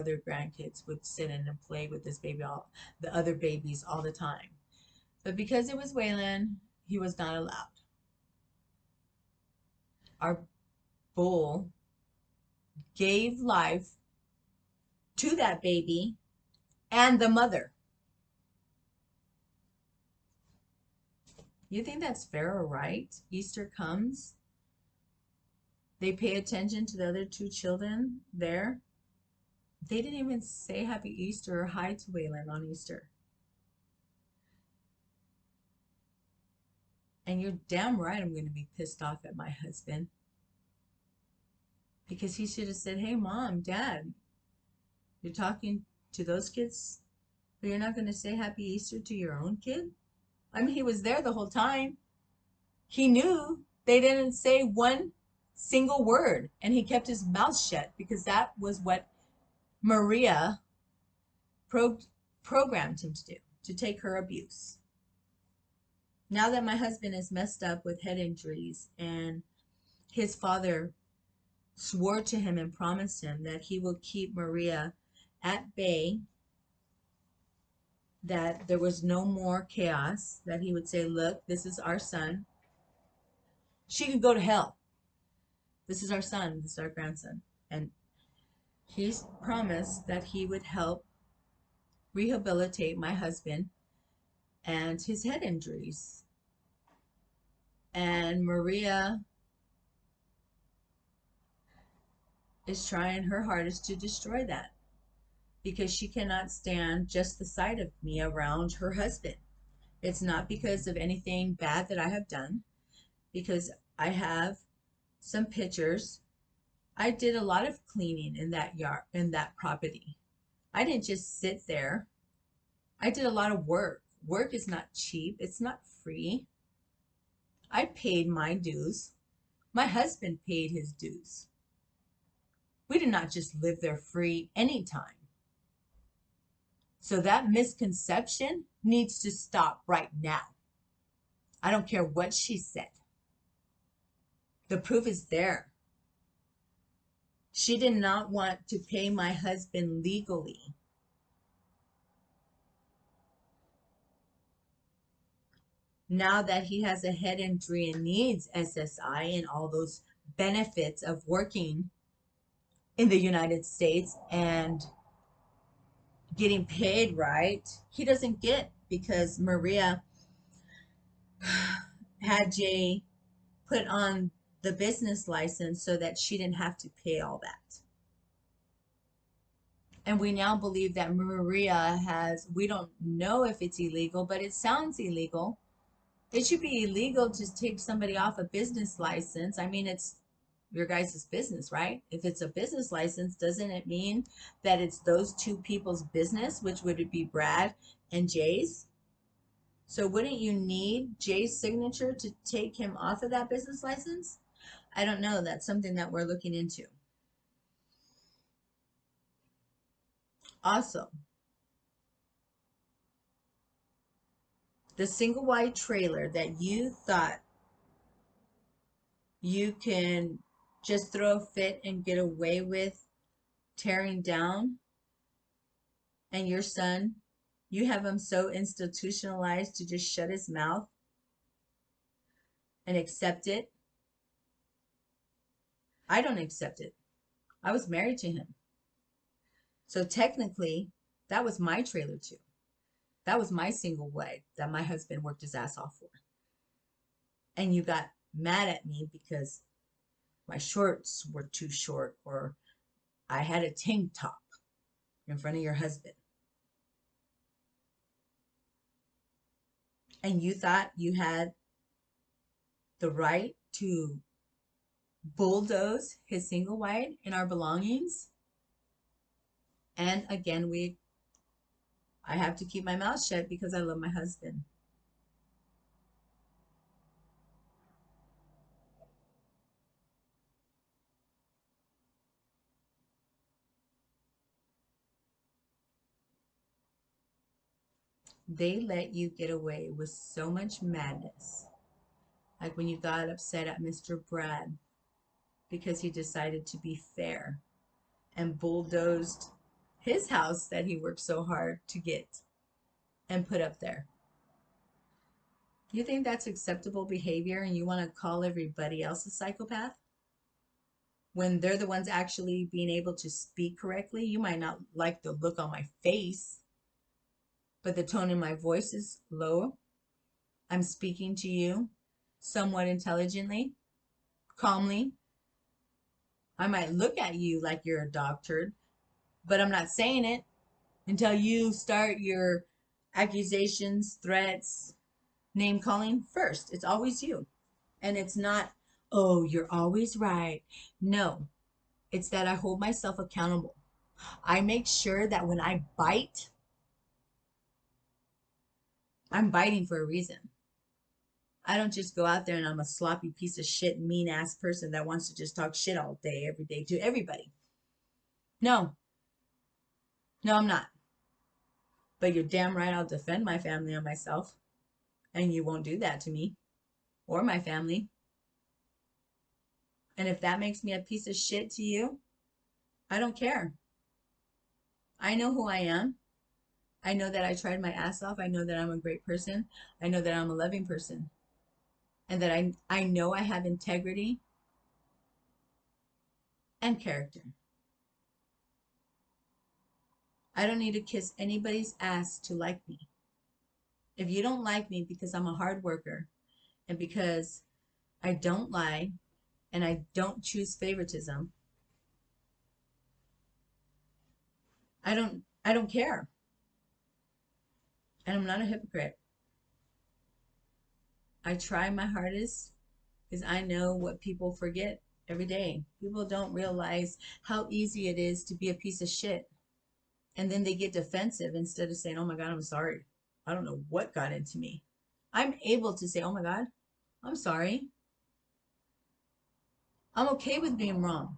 other grandkids would sit in and play with this baby, all the other babies all the time. But because it was Waylon, he was not allowed. Our bull gave life to that baby and the mother. You think that's fair or right? Easter comes, they pay attention to the other two children there. They didn't even say happy Easter or hi to Waylon on Easter. And you're damn right I'm going to be pissed off at my husband because he should have said, hey, mom, dad, you're talking to those kids, but you're not going to say happy Easter to your own kid? I mean, he was there the whole time. He knew they didn't say one single word, and he kept his mouth shut because that was what Maria pro- programmed him to do, to take her abuse. Now that my husband is messed up with head injuries and his father swore to him and promised him that he will keep Maria at bay, that there was no more chaos, that he would say, look, this is our son. She can go to hell. This is our son. This is our grandson. And he's promised that he would help rehabilitate my husband and his head injuries. And Maria is trying her hardest to destroy that because she cannot stand just the sight of me around her husband. It's not because of anything bad that I have done, because I have some pictures. I did a lot of cleaning in that yard, in that property. I didn't just sit there. I did a lot of work. Work is not cheap, it's not free. I paid my dues. My husband paid his dues. We did not just live there free anytime. So that misconception needs to stop right now. I don't care what she said. The proof is there. She did not want to pay my husband legally. Now that he has a head injury and needs SSI and all those benefits of working in the United States and getting paid right, he doesn't get, because Maria had Jay put on the business license so that she didn't have to pay all that. And we now believe that Maria has, we don't know if it's illegal, but it sounds illegal. It should be illegal to take somebody off a business license. I mean, it's your guys' business, right? If it's a business license, doesn't it mean that it's those two people's business, which would it be Brad and Jay's? So wouldn't you need Jay's signature to take him off of that business license? I don't know. That's something that we're looking into. Also, the single wide trailer that you thought you can just throw a fit and get away with tearing down, and your son, you have him so institutionalized to just shut his mouth and accept it. I don't accept it. I was married to him. So technically, that was my trailer too. That was my single wide that my husband worked his ass off for. And you got mad at me because my shorts were too short, or I had a tank top in front of your husband. And you thought you had the right to bulldoze his single wide in our belongings. And again, I have to keep my mouth shut because I love my husband. They let you get away with so much madness. Like when you got upset at Mr. Brad because he decided to be fair and bulldozed his house that he worked so hard to get and put up there. You think that's acceptable behavior and you want to call everybody else a psychopath? When they're the ones actually being able to speak correctly, you might not like the look on my face, but the tone in my voice is low. I'm speaking to you somewhat intelligently, calmly. I might look at you like you're a dog turd, but I'm not saying it until you start your accusations, threats, name calling first. It's always you. And it's not, oh, you're always right. No, it's that I hold myself accountable. I make sure that when I bite, I'm biting for a reason. I don't just go out there and I'm a sloppy piece of shit, mean ass person that wants to just talk shit all day, every day to everybody. No, no, I'm not. But you're damn right I'll defend my family and myself. And you won't do that to me or my family. And if that makes me a piece of shit to you, I don't care. I know who I am. I know that I tried my ass off. I know that I'm a great person. I know that I'm a loving person. And that I know I have integrity and character. I don't need to kiss anybody's ass to like me. If you don't like me because I'm a hard worker and because I don't lie and I don't choose favoritism, I don't care. And I'm not a hypocrite. I try my hardest because I know what people forget every day. People don't realize how easy it is to be a piece of shit. And then they get defensive instead of saying, oh my God, I'm sorry. I don't know what got into me. I'm able to say, oh my God, I'm sorry. I'm okay with being wrong.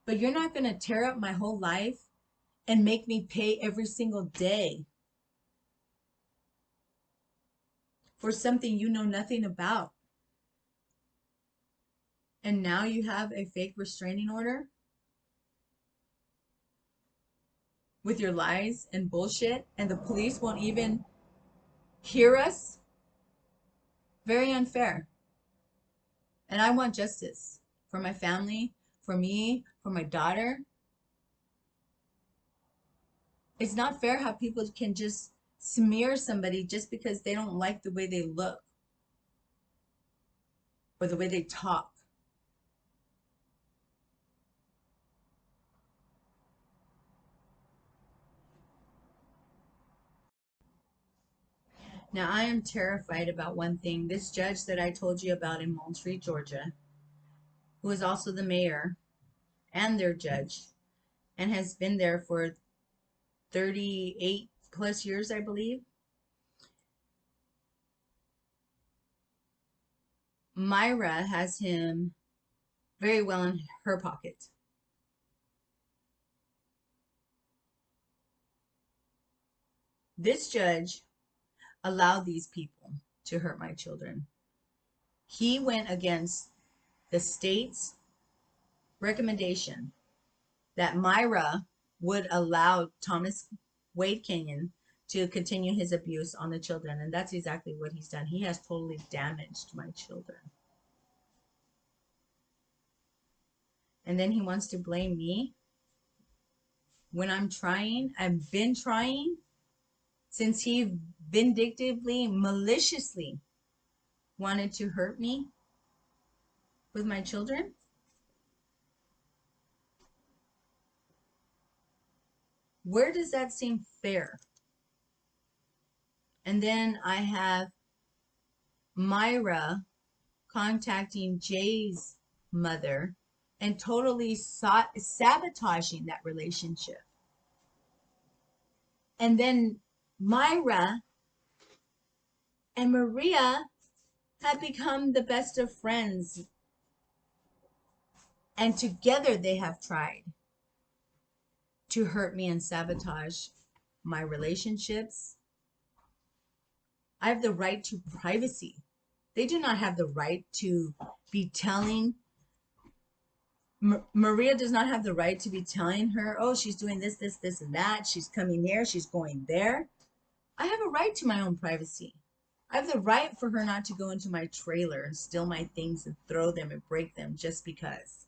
But you're not going to tear up my whole life and make me pay every single day for something you know nothing about. And now you have a fake restraining order with your lies and bullshit, and the police won't even hear us. Very unfair. And I want justice for my family, for me, for my daughter. It's not fair how people can just smear somebody just because they don't like the way they look or the way they talk. Now, I am terrified about one thing. This judge that I told you about in Moultrie, Georgia, who is also the mayor and their judge, and has been there for 38 plus years, I believe. Myra has him very well in her pocket. This judge allowed these people to hurt my children. He went against the state's recommendation that Myra would allow Thomas Wade Kenyon to continue his abuse on the children. And that's exactly what he's done. He has totally damaged my children. And then he wants to blame me when I'm trying. I've been trying since he vindictively, maliciously wanted to hurt me with my children. Where does that seem fair? And then I have Myra contacting Jay's mother and totally sabotaging that relationship. And then Myra and Maria have become the best of friends. And together they have tried to hurt me and sabotage my relationships. I have the right to privacy. They do not have the right to be telling Maria does not have the right to be telling her, oh, she's doing this, this, this, and that. She's coming here. She's going there. I have a right to my own privacy. I have the right for her not to go into my trailer and steal my things and throw them and break them just because.